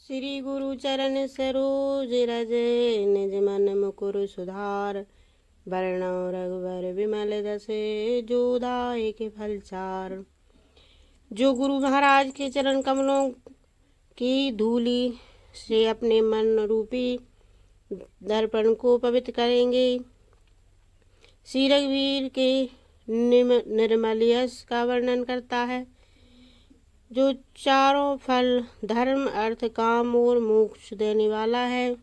श्री गुरु चरण सरोज रज निज मन मुकुर सुधार। वर्णौ रघुवर विमल जस जो दायक फल चार। जो गुरु महाराज के चरण कमलों की धूलि से अपने मन रूपी दर्पण को पवित्र करेंगे, श्री रघुवीर के निर्मल यश का वर्णन करता है, जो चारों फल धर्म अर्थ काम और मोक्ष देने वाला है।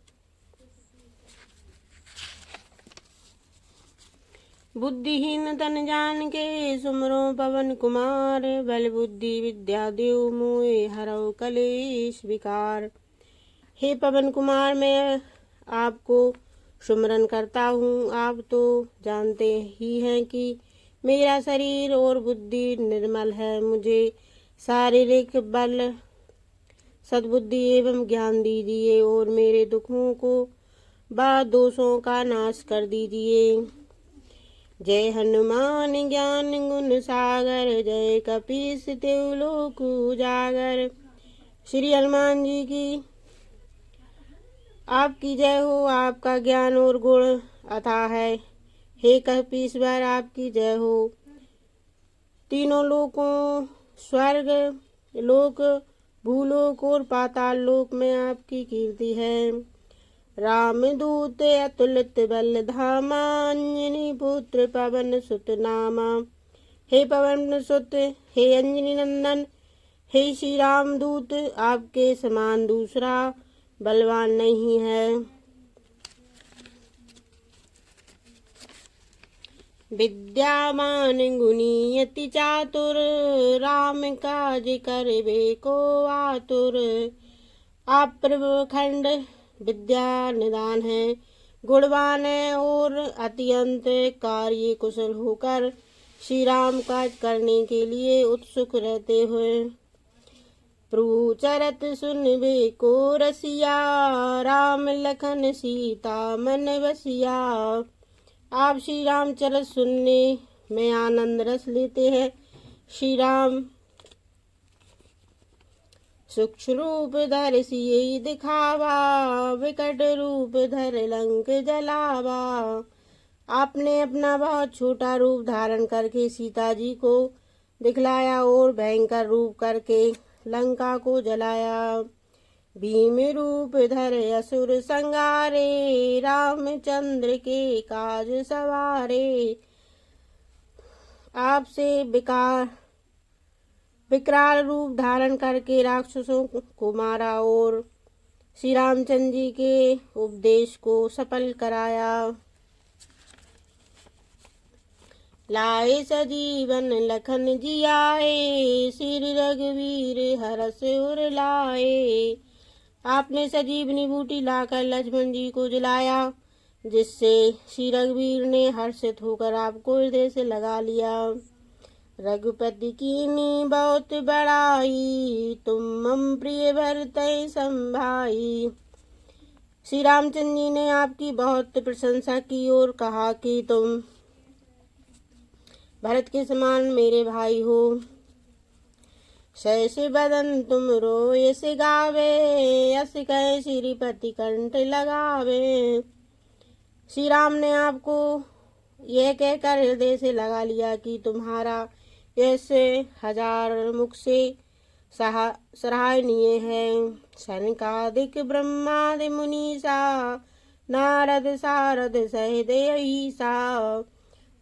बुद्धिहीन तन जान के सुमरो पवन कुमार। बल बुद्धि विद्या देव मोहे हरौ कलेश विकार। हे पवन कुमार, मैं आपको सुमरन करता हूँ। आप तो जानते ही हैं कि मेरा शरीर और बुद्धि निर्मल है। मुझे शारीरिक बल, सद्बुद्धि एवं ज्ञान दीजिए और मेरे दुखों को व दोषों का नाश कर दीजिए। जय हनुमान ज्ञान गुण सागर, जय कपीस तिहु लोक उजागर। श्री हनुमान जी की आपकी जय हो। आपका ज्ञान और गुण अथाह है। हे कपीश्वर, आपकी जय हो। तीनों लोकों, स्वर्ग लोक, भूलोक और पाताल लोक में आपकी कीर्ति है। रामदूत अतुलित बल धामा, अंजनी पुत्र पवन सुत नामा। हे पवन सुत, हे अंजनी नंदन, हे श्री रामदूत, आपके समान दूसरा बलवान नहीं है। विद्यावान गुणी अति चातुर, राम काज करबे को आतुर। आप प्रखंड विद्या निदान है, गुणवान है और अत्यंत कार्य कुशल होकर श्री राम काज करने के लिए उत्सुक रहते हुए प्रभु चरत सुनबे को रसिया। राम लखन सीता मन बसिया। आप श्री राम चरित सुनने में आनंद रस लेते हैं। श्री राम सूक्ष्म रूप धर सियहि दिखावा, विकट रूप धर लंक जलावा। आपने अपना बहुत छोटा रूप धारण करके सीता जी को दिखलाया और भयंकर रूप करके लंका को जलाया। भीम रूप धर असुर संगारे, रामचंद्र के काज सवारे। आपसे विकराल रूप धारण करके राक्षसों को मारा और श्री रामचंद्र जी के उपदेश को सफल कराया। लाए सजीवन लखन जियाए, श्री रघुवीर हरष उर लाए। आपने सजीवनी बूटी लाकर लक्ष्मण जी को जलाया, जिससे श्री रघुवीर ने हर्षित होकर आपको हृदय से लगा लिया। रघुपति कीन्ही बहुत बड़ाई, तुम मम प्रिय भरतहि संभाई। श्री रामचंद्र जी ने आपकी बहुत प्रशंसा की और कहा कि तुम भरत के समान मेरे भाई हो। सहस बदन तुम रोयस गावे, यस कह श्रीपति कंठ लगावे। श्री राम ने आपको यह कहकर हृदय से लगा लिया कि तुम्हारा यश हजार मुख से सराहनीय है। सनकादिक ब्रह्मादि मुनीसा, नारद सारद सहित अहिसा।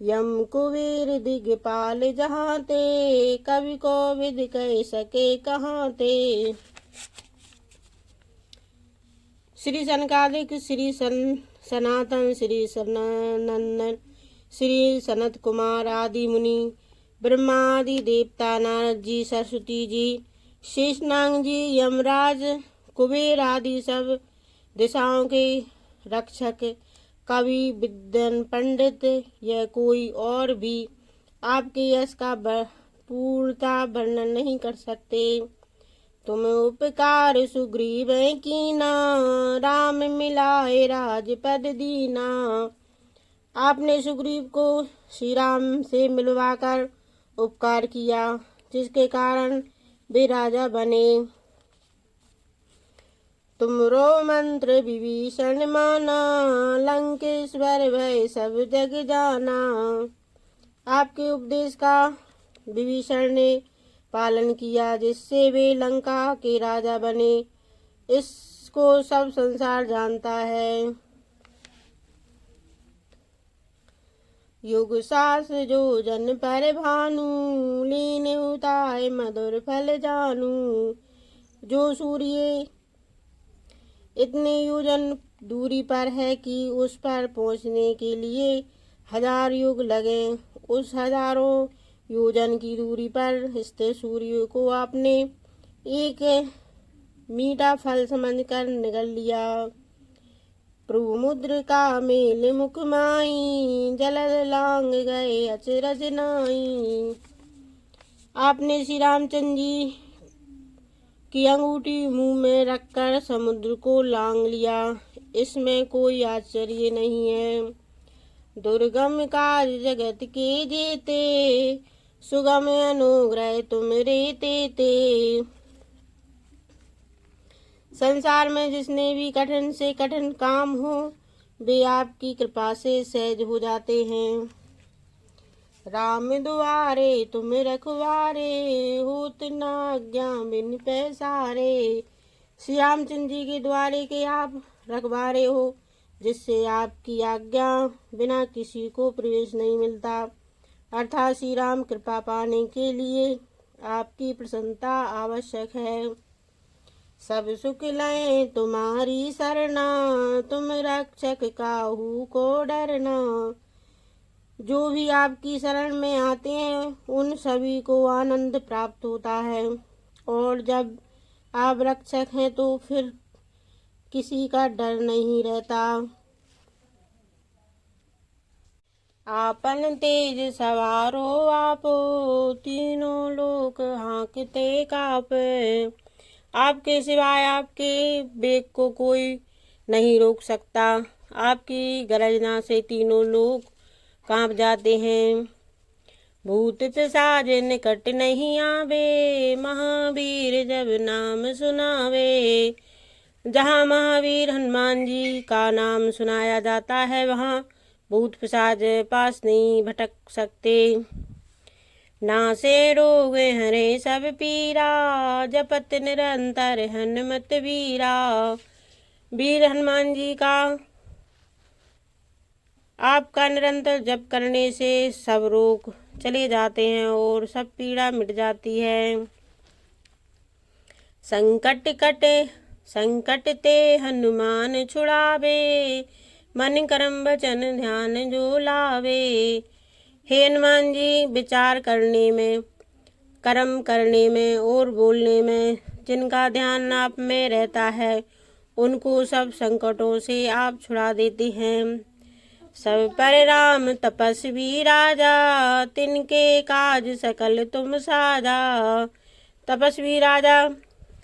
यम कुबेर दिगपाल जहाँ ते, कवि कोविद कह सके कहाँ ते। श्री सनकादिक, श्री सनातन, श्री सनंदन, श्री सनत कुमार आदि मुनि, ब्रह्मा आदि देवता, नारद जी, सरस्वती जी, शेषनाग जी, यमराज, कुबेर आदि सब दिशाओं के रक्षक, कवि, विद्वान, पंडित या कोई और भी आपके यश का पूर्णता वर्णन नहीं कर सकते। तुम उपकार सुग्रीव कीना, राम मिलाए राजपद दीना। आपने सुग्रीव को श्री राम से मिलवाकर उपकार किया, जिसके कारण वे राजा बने। तुमरो मंत्र विभीषण माना, लंकेश्वर भय सब जग जाना। आपके उपदेश का विभीषण ने पालन किया, जिससे वे लंका के राजा बने। इसको सब संसार जानता है। युग सास जो जन पर भानु, लीन उताय मधुर फल जानू। जो सूर्य इतने योजन दूरी पर है कि उस पर पहुँचने के लिए 1000 युग लगे, उस हजारों योजन की दूरी पर स्थित सूर्य को आपने एक मीठा फल समझकर निगल लिया। प्रभु मुद्र का मेल मुख माई, जलद लांग गए अचरज नाई। आपने श्री रामचंद्र जी की अंगूठी मुंह में रखकर समुद्र को लांग लिया। इसमें कोई आश्चर्य नहीं है। दुर्गम काज जगत के जेते, सुगम अनुग्रह तुम रेते ते। संसार में जिसने भी कठिन से कठिन काम हो, वे आपकी कृपा से सहज हो जाते हैं। राम दुआरे तुम रखवारे, होत न आज्ञा बिन पैसारे। श्री रामचंद्र जी के द्वारे के आप रखवारे हो, जिससे आपकी आज्ञा बिना किसी को प्रवेश नहीं मिलता। अर्थात श्री राम कृपा पाने के लिए आपकी प्रसन्नता आवश्यक है। सब सुख लय तुम्हारी सरना, तुम रक्षक काहू को डरना। जो भी आपकी शरण में आते हैं, उन सभी को आनंद प्राप्त होता है। और जब आप रक्षक हैं तो फिर किसी का डर नहीं रहता। आपन तेज सवारो आपो, तीनों लोक हाँकते कापे। आपके सिवाय आपके वेग को कोई नहीं रोक सकता। आपकी गर्जना से तीनों लोग कांप जाते हैं। भूत पिशाच निकट नहीं आवे, महावीर जब नाम सुनावे। जहाँ महावीर हनुमान जी का नाम सुनाया जाता है, वहाँ भूत पिशाच पास नहीं भटक सकते। नासे रोग हरे सब पीरा, जपत निरंतर हनुमत वीरा। वीर हनुमान जी का आपका निरंतर जप करने से सब रोग चले जाते हैं और सब पीड़ा मिट जाती है। संकट ते हनुमान छुड़ावे, मन कर्म वचन ध्यान जो लावे। हे हनुमान जी, विचार करने में, कर्म करने में और बोलने में जिनका ध्यान आप में रहता है, उनको सब संकटों से आप छुड़ा देते हैं। सब पर राम तपस्वी राजा, तिनके काज सकल तुम साजा। तपस्वी राजा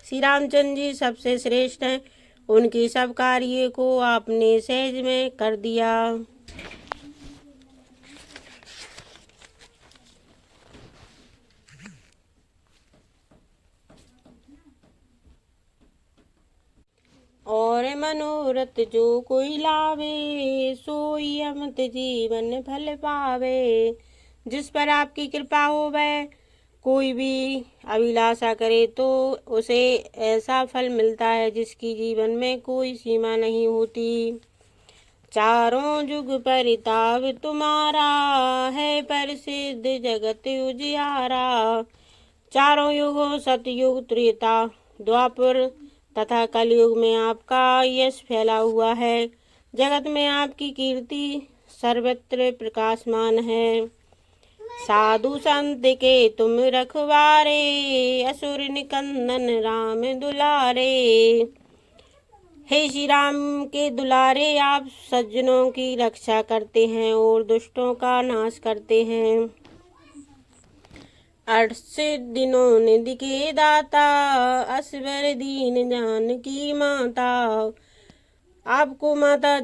श्री रामचंद्र जी सबसे श्रेष्ठ हैं। उनकी सब कार्य को आपने सहज में कर दिया। और मनोरथ जो कोई लावे, सोई अमृत जीवन फल पावे। जिस पर आपकी कृपा हो, वह कोई भी अभिलाषा करे तो उसे ऐसा फल मिलता है जिसकी जीवन में कोई सीमा नहीं होती। चारों जुग परिताप तुम्हारा, है प्रसिद्ध जगत उजियारा। चारों युगों सतयुग, त्रेता, द्वापर तथा कलयुग में आपका यश फैला हुआ है। जगत में आपकी कीर्ति सर्वत्र प्रकाशमान है। साधु संत के तुम रखवारे, असुर निकंदन राम दुलारे। हे श्री राम के दुलारे, आप सज्जनों की रक्षा करते हैं और दुष्टों का नाश करते हैं। 80 दिनों निधि के दाता, असवर दीन जानकी माता। आपको माता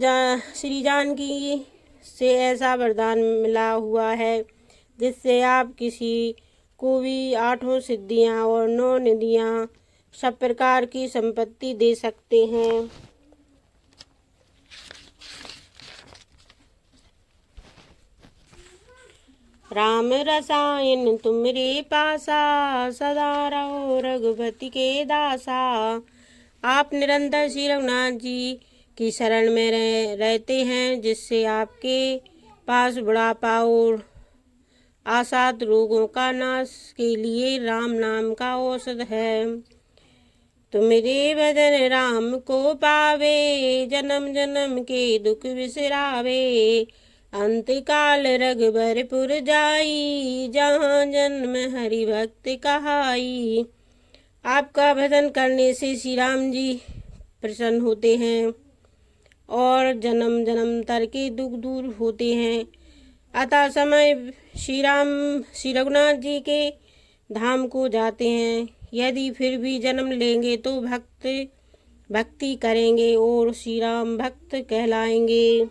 श्री जानकी से ऐसा वरदान मिला हुआ है जिससे आप किसी को भी 8 सिद्धियां और 9 निधियां सब प्रकार की संपत्ति दे सकते हैं। राम रसायन तुमरे पासा, सदा रहो रघुपति के दासा। आप निरंतर श्री रघुनाथ जी की शरण में रहते हैं, जिससे आपके पास बुढ़ापा और आसात रोगों का नाश के लिए राम नाम का औषध है। तुमरे भजन राम को पावे, जन्म जन्म के दुख बिसरावे। अंतकाल रघुबरपुर जाई, जहाँ जन्म हरि भक्त कहाई। आपका भजन करने से श्री राम जी प्रसन्न होते हैं और जन्म जन्मांतर के दुख दूर होते हैं। अतः समय श्री रघुनाथ जी के धाम को जाते हैं। यदि फिर भी जन्म लेंगे तो भक्ति करेंगे और श्री राम भक्त कहलाएंगे।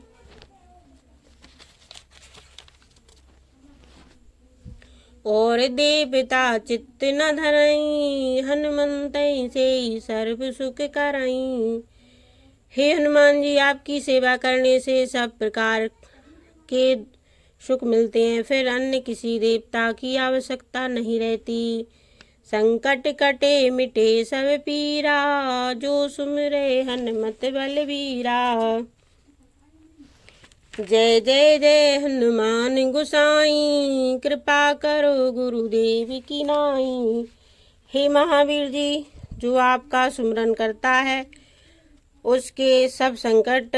और देवता चित्त न धरई, हनुमंत से सर्व सुख करई। हे हनुमान जी, आपकी सेवा करने से सब प्रकार के सुख मिलते हैं, फिर अन्य किसी देवता की आवश्यकता नहीं रहती। संकट कटे मिटे सब पीरा, जो सुमिरे हनुमत बलबीरा। जय जय जय हनुमान गोसाई, कृपा करो गुरुदेव की नाई। हे महावीर जी, जो आपका सुमरन करता है उसके सब संकट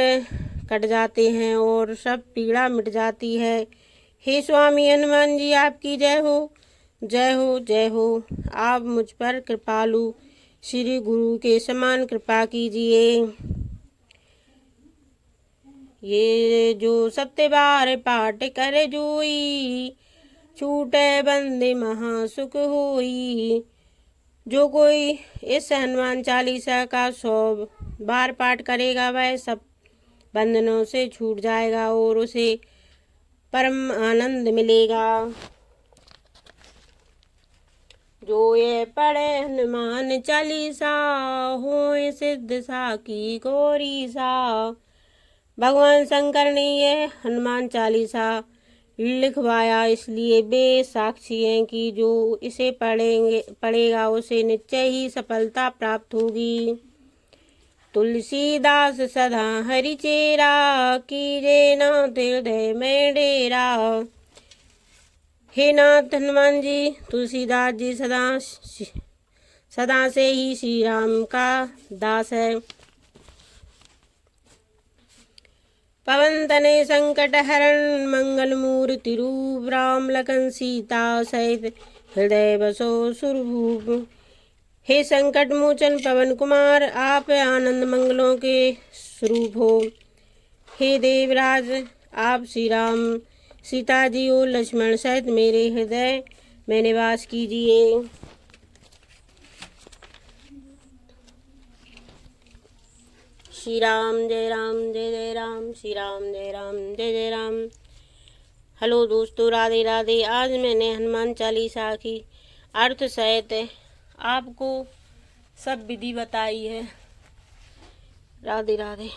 कट जाते हैं और सब पीड़ा मिट जाती है। हे स्वामी हनुमान जी, आपकी जय हो, जय हो, जय हो। आप मुझ पर कृपालु श्री गुरु के समान कृपा कीजिए। ये जो सत्य बार पाठ कर जोई, छूटे बंदे महासुख होई। जो कोई इस हनुमान चालीसा का 100 बार पाठ करेगा, वह सब बंधनों से छूट जाएगा और उसे परम आनंद मिलेगा। जो ये पढ़े हनुमान चालीसा, होए सिद्ध साकी गौरी सा। भगवान शंकर ने यह हनुमान चालीसा लिखवाया, इसलिए वे साक्षी हैं कि जो इसे पढ़ेगा उसे निश्चय ही सफलता प्राप्त होगी। तुलसीदास सदा हरि चेरा, कीजे नाथ हृदय में डेरा। हे नाथ हनुमान जी, तुलसीदास जी सदा से ही श्री राम का दास है। पवन तनय संकट हरण, मंगल मूर्ति रूप। राम लखन सीता सहित हृदय बसो सुरभूप। हे संकट मोचन पवन कुमार, आप आनंद मंगलों के स्वरूप हो। हे देवराज, आप श्री राम, सीता जी और लक्ष्मण सहित मेरे हृदय में निवास कीजिए। श्री राम जय राम जय जय राम, श्री राम जय राम जय जय राम। हेलो दोस्तों, राधे राधे। आज मैंने हनुमान चालीसा की अर्थ सहित आपको सब विधि बताई है। राधे राधे।